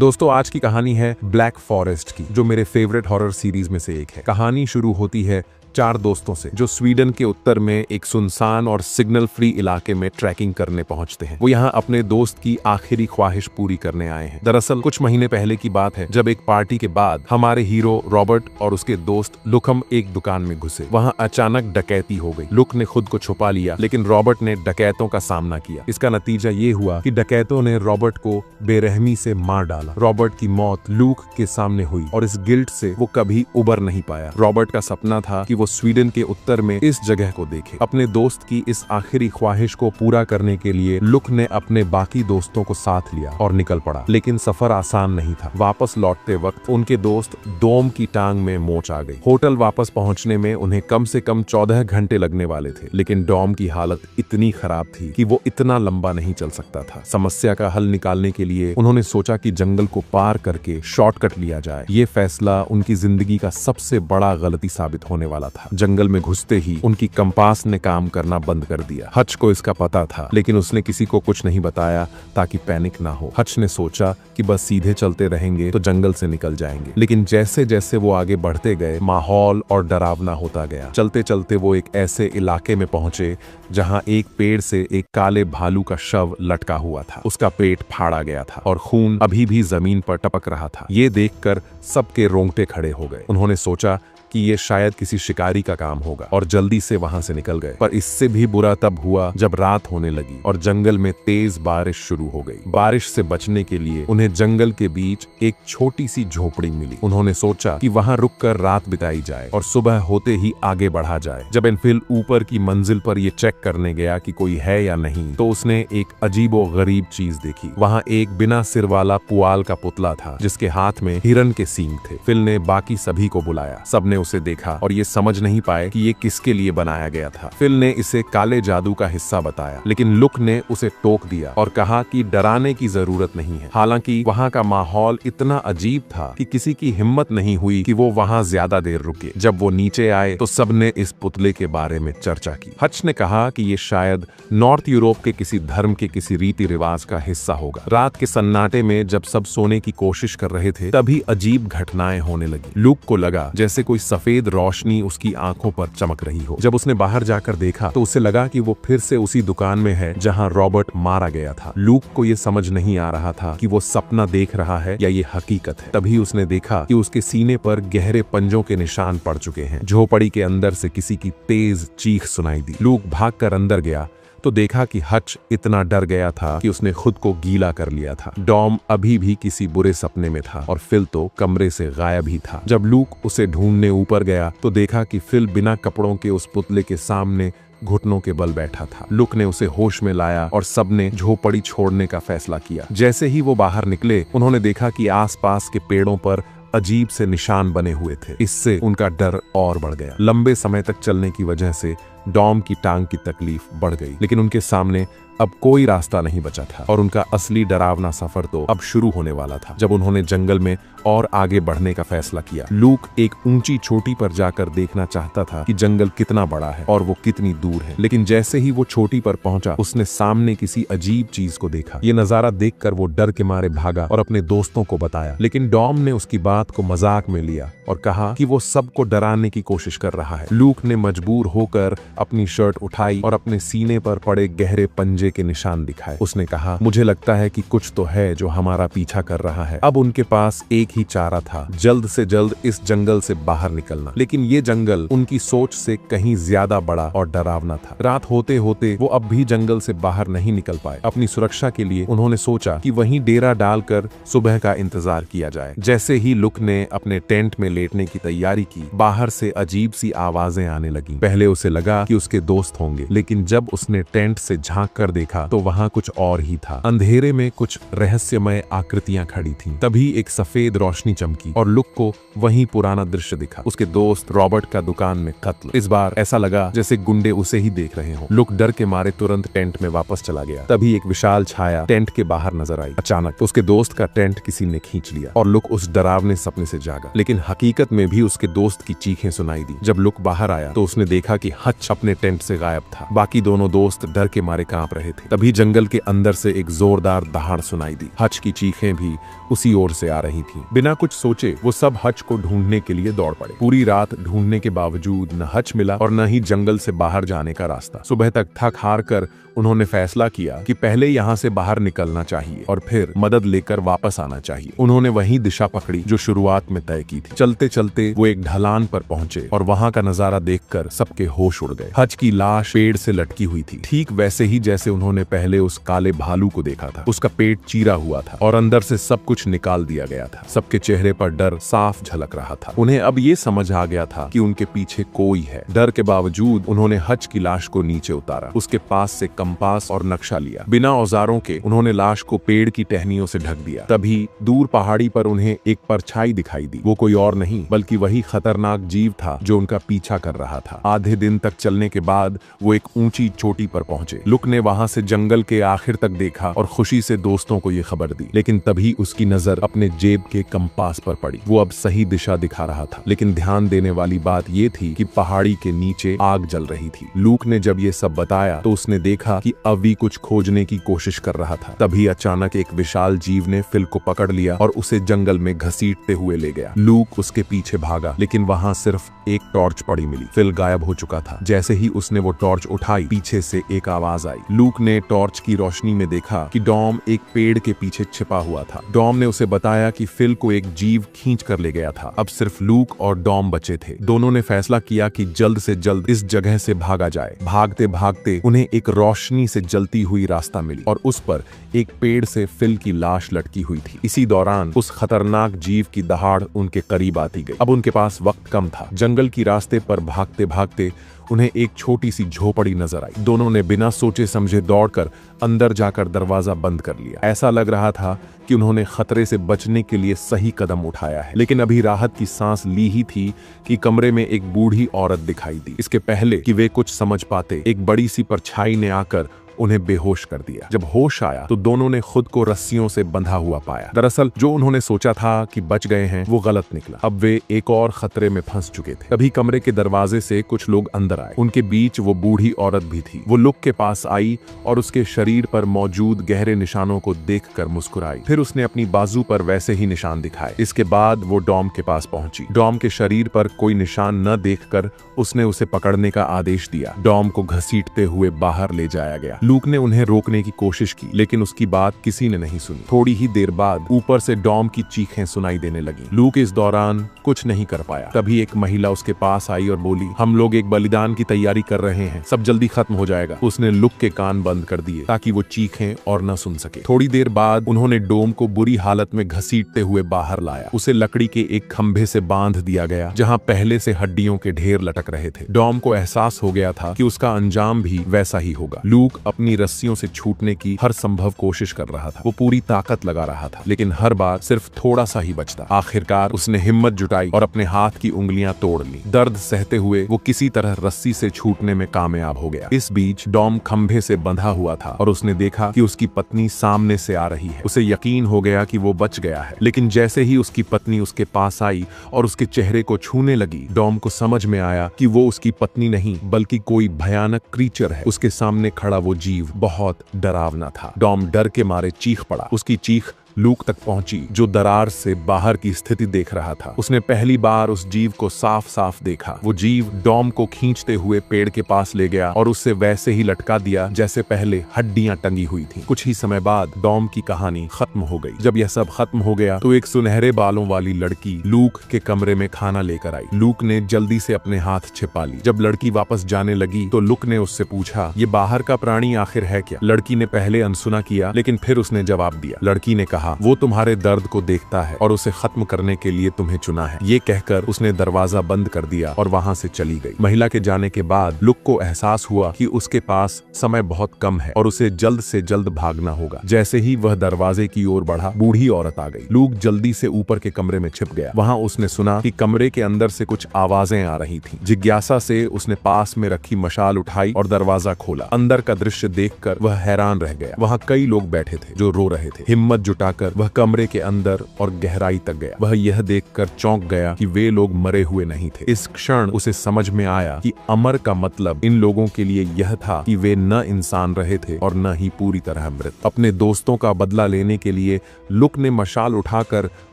दोस्तों आज की कहानी है ब्लैक फॉरेस्ट की, जो मेरे फेवरेट हॉरर सीरीज में से एक है। कहानी शुरू होती है चार दोस्तों से जो स्वीडन के उत्तर में एक सुनसान और सिग्नल फ्री इलाके में ट्रैकिंग करने पहुंचते हैं। वो यहाँ अपने दोस्त की आखिरी ख्वाहिश पूरी करने आए हैं। दरअसल कुछ महीने पहले की बात है, जब एक पार्टी के बाद हमारे हीरो रॉबर्ट और उसके दोस्त लुकम एक दुकान में घुसे। वहाँ अचानक डकैती हो गई। लुक ने खुद को छुपा लिया, लेकिन रॉबर्ट ने डकैतों का सामना किया। इसका नतीजा ये हुआ कि डकैतों ने रॉबर्ट को बेरहमी से मार डाला। रॉबर्ट की मौत लुक के सामने हुई और इस गिल्ट से वो कभी उबर नहीं पाया। रॉबर्ट का सपना था कि वो स्वीडन के उत्तर में इस जगह को देखे। अपने दोस्त की इस आखिरी ख्वाहिश को पूरा करने के लिए लुक ने अपने बाकी दोस्तों को साथ लिया और निकल पड़ा। लेकिन सफर आसान नहीं था। वापस लौटते वक्त उनके दोस्त डोम की टांग में मोच आ गई। होटल वापस पहुंचने में उन्हें कम से कम 14 घंटे लगने वाले थे, लेकिन डोम की हालत इतनी खराब थी कि वो इतना लंबा नहीं चल सकता था। समस्या का हल निकालने के लिए उन्होंने सोचा कि जंगल को पार करके शॉर्टकट लिया जाए। ये फैसला उनकी जिंदगी का सबसे बड़ा गलती साबित होने वाला था। जंगल में घुसते ही उनकी कंपास ने काम करना बंद कर दिया। हच को इसका पता था, लेकिन उसने किसी को कुछ नहीं बताया ताकि पैनिक ना हो। हच ने सोचा कि बस सीधे चलते रहेंगे तो जंगल से निकल जाएंगे, लेकिन जैसे जैसे वो आगे बढ़ते गए माहौल और डरावना होता गया। चलते चलते वो एक ऐसे इलाके में पहुंचे जहां एक पेड़ से एक काले भालू का शव लटका हुआ था। उसका पेट फाड़ा गया था और खून अभी भी जमीन पर टपक रहा था। ये देखकर सबके रोंगटे खड़े हो गए। उन्होंने सोचा कि ये शायद किसी शिकारी का काम होगा और जल्दी से वहां से निकल गए। पर इससे भी बुरा तब हुआ जब रात होने लगी और जंगल में तेज बारिश शुरू हो गई। बारिश से बचने के लिए उन्हें जंगल के बीच एक छोटी सी झोपड़ी मिली। उन्होंने सोचा कि वहां रुककर रात बिताई जाए और सुबह होते ही आगे बढ़ा जाए। जब एनफिल ऊपर की मंजिल पर ये चेक करने गया कि कोई है या नहीं, तो उसने एक अजीबो गरीब चीज देखी। वहां एक बिना सिर वाला पुआल का पुतला था जिसके हाथ में हिरन के सींग थे। फिल ने बाकी सभी को बुलाया। सबने उसे देखा और ये समझ नहीं पाए कि ये किसके लिए बनाया गया था। फिल ने इसे काले जादू का हिस्सा बताया, लेकिन लुक ने उसे टोक दिया और कहा कि डराने की जरूरत नहीं है। हालांकि वहां का माहौल इतना अजीब था कि किसी की हिम्मत नहीं हुई कि वो वहां ज्यादा देर रुके। जब वो नीचे आए तो सबने इस पुतले के बारे में चर्चा की। हच ने कहा कि ये शायद नॉर्थ यूरोप के किसी धर्म के किसी रीति रिवाज का हिस्सा होगा। रात के सन्नाटे में जब सब सोने की कोशिश कर रहे थे, तभी अजीब घटनाएं होने लगी। लुक को लगा जैसे कोई सफेद रोशनी उसकी आंखों पर चमक रही हो। जब उसने बाहर जाकर देखा तो उसे लगा कि वो फिर से उसी दुकान में है जहां रॉबर्ट मारा गया था। लुक को ये समझ नहीं आ रहा था कि वो सपना देख रहा है या ये हकीकत है। तभी उसने देखा कि उसके सीने पर गहरे पंजों के निशान पड़ चुके हैं। झोपड़ी के अंदर से किसी की तेज चीख सुनाई दी। लुक भागकर अंदर गया तो देखा कि हच इतना डर गया था कि उसने खुद को गीला कर लिया था। डॉम अभी भी किसी बुरे सपने में था और फिल तो कमरे से गायब ही था। जब लुक उसे ढूंढने ऊपर गया तो देखा कि फिल बिना कपड़ों के उस पुतले के सामने घुटनों के बल बैठा था। लुक ने उसे होश में लाया और सबने झोपड़ी छोड़ने का फैसला किया। जैसे ही वो बाहर निकले, उन्होंने देखा कि आसपास के पेड़ों पर अजीब से निशान बने हुए थे। इससे उनका डर और बढ़ गया। लंबे समय तक चलने की वजह से डॉम की टांग की तकलीफ बढ़ गई, लेकिन उनके सामने अब कोई रास्ता नहीं बचा था और उनका असली डरावना सफर तो अब शुरू होने वाला था। जब उन्होंने जंगल में और आगे बढ़ने का फैसला किया, लुक एक ऊंची चोटी पर जाकर देखना चाहता था कि जंगल कितना बड़ा है और वो कितनी दूर है। लेकिन जैसे ही वो चोटी पर पहुंचा, उसने सामने किसी अजीब चीज को देखा। ये नजारा देखकर वो डर के मारे भागा और अपने दोस्तों को बताया, लेकिन डॉम ने उसकी बात को मजाक में लिया और कहा कि वो सबको डराने की कोशिश कर रहा है। लुक ने मजबूर होकर अपनी शर्ट उठाई और अपने सीने पर पड़े गहरे पंजे के निशान दिखाए। उसने कहा, मुझे लगता है कि कुछ तो है जो हमारा पीछा कर रहा है। अब उनके पास एक ही चारा था, जल्द से जल्द इस जंगल से बाहर निकलना। लेकिन ये जंगल उनकी सोच से कहीं ज्यादा बड़ा और डरावना था। रात होते होते वो अब भी जंगल से बाहर नहीं निकल पाए। अपनी सुरक्षा के लिए उन्होंने सोचा कि वहीं डेरा डालकर सुबह का इंतजार किया जाए। जैसे ही लुक ने अपने टेंट में लेटने की तैयारी की, बाहर से अजीब सी आवाजें आने लगी। पहले उसे लगा कि उसके दोस्त होंगे, लेकिन जब उसने टेंट से झांक कर देखा तो वहां कुछ और ही था। अंधेरे में कुछ रहस्यमय आकृतियां खड़ी थीं। तभी एक सफेद रोशनी चमकी और लुक को वहीं पुराना दृश्य दिखा। उसके दोस्त रॉबर्ट का दुकान में कत्ल। इस बार ऐसा लगा जैसे गुंडे उसे ही देख रहे हों। लुक डर के मारे तुरंत टेंट में वापस चला गया। तभी एक विशाल छाया टेंट के बाहर नजर आई। अचानक उसके दोस्त का टेंट किसी ने खींच लिया और लुक उस डरावने सपने से जागा। लेकिन हकीकत में भी उसके दोस्त की चीखें सुनाई दी। जब लुक बाहर आया तो उसने देखा कि हच अपने टेंट से गायब था। बाकी दोनों दोस्त डर के मारे कांप रहे थे। तभी जंगल के अंदर से एक जोरदार दहाड़ सुनाई दी। हच की चीखें भी उसी ओर से आ रही थी। बिना कुछ सोचे वो सब हच को ढूंढने के लिए दौड़ पड़े। पूरी रात ढूंढने के बावजूद न हच मिला और न ही जंगल से बाहर जाने का रास्ता। सुबह तक थक हार कर उन्होंने फैसला किया कि पहले यहाँ से बाहर निकलना चाहिए और फिर मदद लेकर वापस आना चाहिए। उन्होंने वही दिशा पकड़ी जो शुरुआत में तय की थी। चलते चलते वो एक ढलान पर पहुंचे और वहां का नजारा देखकर सबके होश उड़ गए। हच की लाश पेड़ से लटकी हुई थी, ठीक वैसे ही जैसे उन्होंने पहले उस काले भालू को देखा था। उसका पेट चीरा हुआ था और अंदर से सब कुछ निकाल दिया गया था। सबके चेहरे पर डर साफ झलक रहा था। उन्हें अब ये समझ आ गया था कि उनके पीछे कोई है। डर के बावजूद उन्होंने हच की लाश को नीचे उतारा। उसके पास से कंपास और नक्शा लिया। बिना औजारों के उन्होंने लाश को पेड़ की टहनियों से ढक दिया। तभी दूर पहाड़ी पर उन्हें एक परछाई दिखाई दी। वो कोई और नहीं बल्कि वही खतरनाक जीव था जो उनका पीछा कर रहा था। आधे दिन तक चलने के बाद वो एक ऊंची चोटी पर पहुंचे। लुक ने वहां से जंगल के आखिर तक देखा और खुशी से दोस्तों को ये खबर दी। लेकिन तभी उसकी नजर अपने जेब के कंपास पर पड़ी। वो अब सही दिशा दिखा रहा था, लेकिन ध्यान देने वाली बात ये थी कि पहाड़ी के नीचे आग जल रही थी। लूक ने जब ये सब बताया तो उसने देखा कि अवी कुछ खोजने की कोशिश कर रहा था। तभी अचानक एक विशाल जीव ने फिल को पकड़ लिया और उसे जंगल में घसीटते हुए ले गया। लूक उसके पीछे भागा, लेकिन वहां सिर्फ एक टॉर्च पड़ी मिली। फिल गायब हो चुका था। जैसे ही उसने वो टॉर्च उठाई, पीछे से एक आवाज आई। लूक ने टॉर्च की रोशनी में देखा कि डॉम एक पेड़ के पीछे छिपा हुआ था। डॉम ने उसे बताया कि फिल को एक जीव खींच कर ले गया था। अब सिर्फ लूक और डॉम बचे थे। दोनों ने फैसला किया कि जल्द से जल्द इस जगह से भागा जाए। भागते भागते उन्हें एक रोशनी से जलती हुई रास्ता मिली और उस पर एक पेड़ से फिल की लाश लटकी हुई थी। इसी दौरान उस खतरनाक जीव की दहाड़ उनके करीब आती गई। अब उनके पास वक्त कम था। जंगल की रास्ते पर भागते भागते उन्हें एक छोटी सी झोपड़ी नजर आई। दोनों ने बिना सोचे समझे दौड़कर अंदर जाकर दरवाजा बंद कर लिया। ऐसा लग रहा था कि उन्होंने खतरे से बचने के लिए सही कदम उठाया है। लेकिन अभी राहत की सांस ली ही थी कि कमरे में एक बूढ़ी औरत दिखाई दी। इसके पहले कि वे कुछ समझ पाते, एक बड़ी सी परछाई ने आकर उन्हें बेहोश कर दिया। जब होश आया तो दोनों ने खुद को रस्सियों से बंधा हुआ पाया। दरअसल जो उन्होंने सोचा था कि बच गए हैं वो गलत निकला। अब वे एक और खतरे में फंस चुके थे। तभी कमरे के दरवाजे से कुछ लोग अंदर आए। उनके बीच वो बूढ़ी औरत भी थी। वो लुक के पास आई और उसके शरीर पर मौजूद गहरे निशानों को देखकर मुस्कुराई। फिर उसने अपनी बाजू पर वैसे ही निशान दिखाए। इसके बाद वो डॉम के पास पहुंची। डॉम के शरीर पर कोई निशान न देखकर उसने उसे पकड़ने का आदेश दिया। डॉम को घसीटते हुए बाहर ले जाया गया। लूक ने उन्हें रोकने की कोशिश की, लेकिन उसकी बात किसी ने नहीं सुनी। थोड़ी ही देर बाद ऊपर से डॉम की चीखें सुनाई देने लगी। लूक इस दौरान कुछ नहीं कर पाया। तभी एक महिला उसके पास आई और बोली, हम लोग एक बलिदान की तैयारी कर रहे हैं, सब जल्दी खत्म हो जाएगा। उसने लुक के कान बंद कर दिए ताकि वो चीखें और न सुन सके। थोड़ी देर बाद उन्होंने डोम को बुरी हालत में घसीटते हुए बाहर लाया। उसे लकड़ी के एक खंभे से बांध दिया गया जहां पहले से हड्डियों के ढेर लटक रहे थे। डॉम को एहसास हो गया था कि उसका अंजाम भी वैसा ही होगा। लूक अपनी रस्सियों से छूटने की हर संभव कोशिश कर रहा था। वो पूरी ताकत लगा रहा था, लेकिन हर बार सिर्फ थोड़ा सा ही बचता। आखिरकार उसने हिम्मत जुटाई और अपने हाथ की उंगलियां तोड़ ली। दर्द सहते हुए वो किसी तरह रस्सी से छूटने में कामयाब हो गया। इस बीच डॉम खंभे से बंधा हुआ था और उसने देखा कि उसकी पत्नी सामने से आ रही है। उसे यकीन हो गया कि वो बच गया है, लेकिन जैसे ही उसकी पत्नी उसके पास आई और उसके चेहरे को छूने लगी, डॉम को समझ में आया कि वो उसकी पत्नी नहीं बल्कि कोई भयानक क्रीचर है। उसके सामने खड़ा वो जीव बहुत डरावना था। डॉम डर के मारे चीख पड़ा। उसकी चीख लूक तक पहुंची जो दरार से बाहर की स्थिति देख रहा था। उसने पहली बार उस जीव को साफ साफ देखा। वो जीव डॉम को खींचते हुए पेड़ के पास ले गया और उससे वैसे ही लटका दिया जैसे पहले हड्डियां टंगी हुई थी। कुछ ही समय बाद डॉम की कहानी खत्म हो गई। जब यह सब खत्म हो गया तो एक सुनहरे बालों वाली लड़की लूक के कमरे में खाना लेकर आई। लूक ने जल्दी से अपने हाथ छिपा ली। जब लड़की वापस जाने लगी तो लूक ने उससे पूछा, ये बाहर का प्राणी आखिर है क्या? लड़की ने पहले अनसुना किया, लेकिन फिर उसने जवाब दिया। लड़की ने कहा, वो तुम्हारे दर्द को देखता है और उसे खत्म करने के लिए तुम्हें चुना है। ये कहकर उसने दरवाजा बंद कर दिया और वहां से चली गई। महिला के जाने के बाद लुक को एहसास हुआ कि उसके पास समय बहुत कम है और उसे जल्द से जल्द भागना होगा। जैसे ही वह दरवाजे की ओर बढ़ा, बूढ़ी औरत आ गई। लूक जल्दी से ऊपर के कमरे में छिप गया। वहां उसने सुना कि कमरे के अंदर से कुछ आवाजें आ रही थीं। जिज्ञासा से उसने पास में रखी मशाल उठाई और दरवाजा खोला। अंदर का दृश्य देखकर वह हैरान रह गया। वहां कई लोग बैठे थे जो रो रहे थे। हिम्मत जुटा जाकर वह कमरे के अंदर और गहराई तक गया। वह यह देखकर चौंक गया कि वे लोग मरे हुए नहीं थे। इस क्षण उसे समझ में आया कि अमर का मतलब इन लोगों के लिए यह था कि वे न इंसान रहे थे और न ही पूरी तरह मृत। अपने दोस्तों का बदला लेने के लिए लुक ने मशाल उठाकर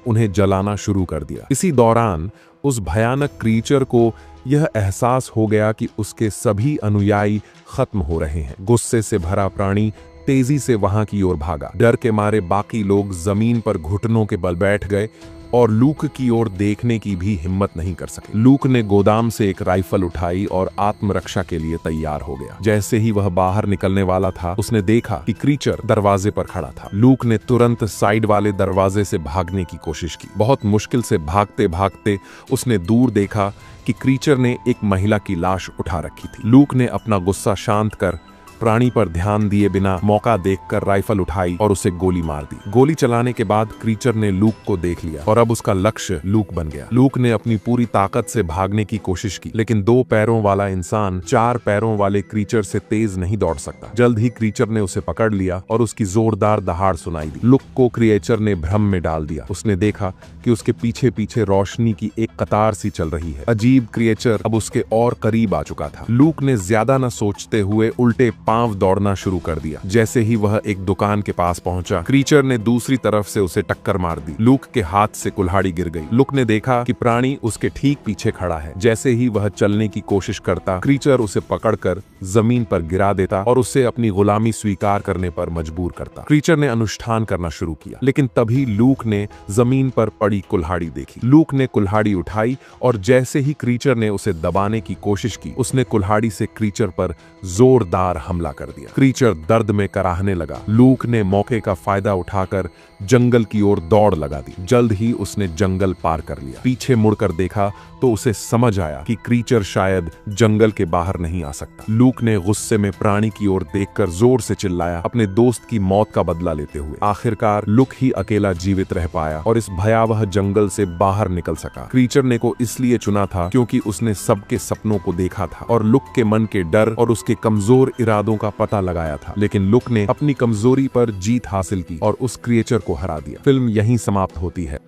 उन्हें जलाना शुरू कर दिया। इसी दौरान उस भयानक क्रीचर को यह एहसास हो गया कि उसके सभी अनुयायी खत्म हो रहे हैं। गुस्से से भरा प्राणी तेजी से वहां की ओर भागा। डर के मारे बाकी लोग जमीन पर घुटनों के बल बैठ गए और लूक की ओर देखने की भी हिम्मत नहीं कर सके। लूक ने गोदाम से एक राइफल उठाई और आत्मरक्षा के लिए तैयार हो गया। जैसे ही वह बाहर निकलने वाला था, उसने देखा कि क्रीचर दरवाजे पर खड़ा था। लूक ने तुरंत साइड वाले दरवाजे से भागने की कोशिश की। बहुत मुश्किल से भागते भागते उसने दूर देखा कि क्रीचर ने एक महिला की लाश उठा रखी थी। लूक ने अपना गुस्सा शांत कर प्राणी पर ध्यान दिए बिना मौका देखकर राइफल उठाई और उसे गोली मार दी। गोली चलाने के बाद क्रीचर ने लूक को देख लिया और अब उसका लक्ष्य लूक बन गया। लूक ने अपनी पूरी ताकत से भागने की कोशिश की, लेकिन 2 पैरों वाला इंसान 4 पैरों वाले क्रीचर से तेज नहीं दौड़ सकता। जल्द ही क्रीचर ने उसे पकड़ लिया और उसकी जोरदार दहाड़ सुनाई दी। लूक को क्रिएचर ने भ्रम में डाल दिया। उसने देखा कि उसके पीछे पीछे रोशनी की एक कतार सी चल रही है। अजीब क्रिएचर अब उसके और करीब आ चुका था। लूक ने ज्यादा न सोचते हुए उल्टे पांव दौड़ना शुरू कर दिया। जैसे ही वह एक दुकान के पास पहुंचा, क्रीचर ने दूसरी तरफ से उसे टक्कर मार दी। लूक के हाथ से कुल्हाड़ी गिर गई। लूक ने देखा कि प्राणी उसके ठीक पीछे खड़ा है। जैसे ही वह चलने की कोशिश करता, क्रीचर उसे पकड़कर जमीन पर गिरा देता और उसे अपनी गुलामी स्वीकार करने पर मजबूर करता। क्रीचर ने अनुष्ठान करना शुरू किया, लेकिन तभी लूक ने जमीन पर पड़ी कुल्हाड़ी देखी। लूक ने कुल्हाड़ी उठाई और जैसे ही क्रीचर ने उसे दबाने की कोशिश की, उसने कुल्हाड़ी से क्रीचर पर जोरदार हमला कर दिया। क्रीचर दर्द में कराहने लगा। लूक ने मौके का फायदा उठाकर जंगल की ओर दौड़ लगा दी। जल्द ही उसने जंगल पार कर लिया। पीछे मुड़कर देखा तो उसे समझ आया कि क्रीचर शायद जंगल के बाहर नहीं आ सकता। लूक ने गुस्से में प्राणी की ओर देखकर जोर से चिल्लाया, अपने दोस्त की मौत का बदला लेते हुए। आखिरकार लूक ही अकेला जीवित रह पाया और इस भयावह जंगल से बाहर निकल सका। क्रीचर ने को इसलिए चुना था क्योंकि उसने सबके सपनों को देखा था और लूक के मन के डर और उसके कमजोर इरादों का पता लगाया था। लेकिन लूक ने अपनी कमजोरी पर जीत हासिल की और उस क्रिएचर को हरा दिया। फिल्म यहीं समाप्त होती है।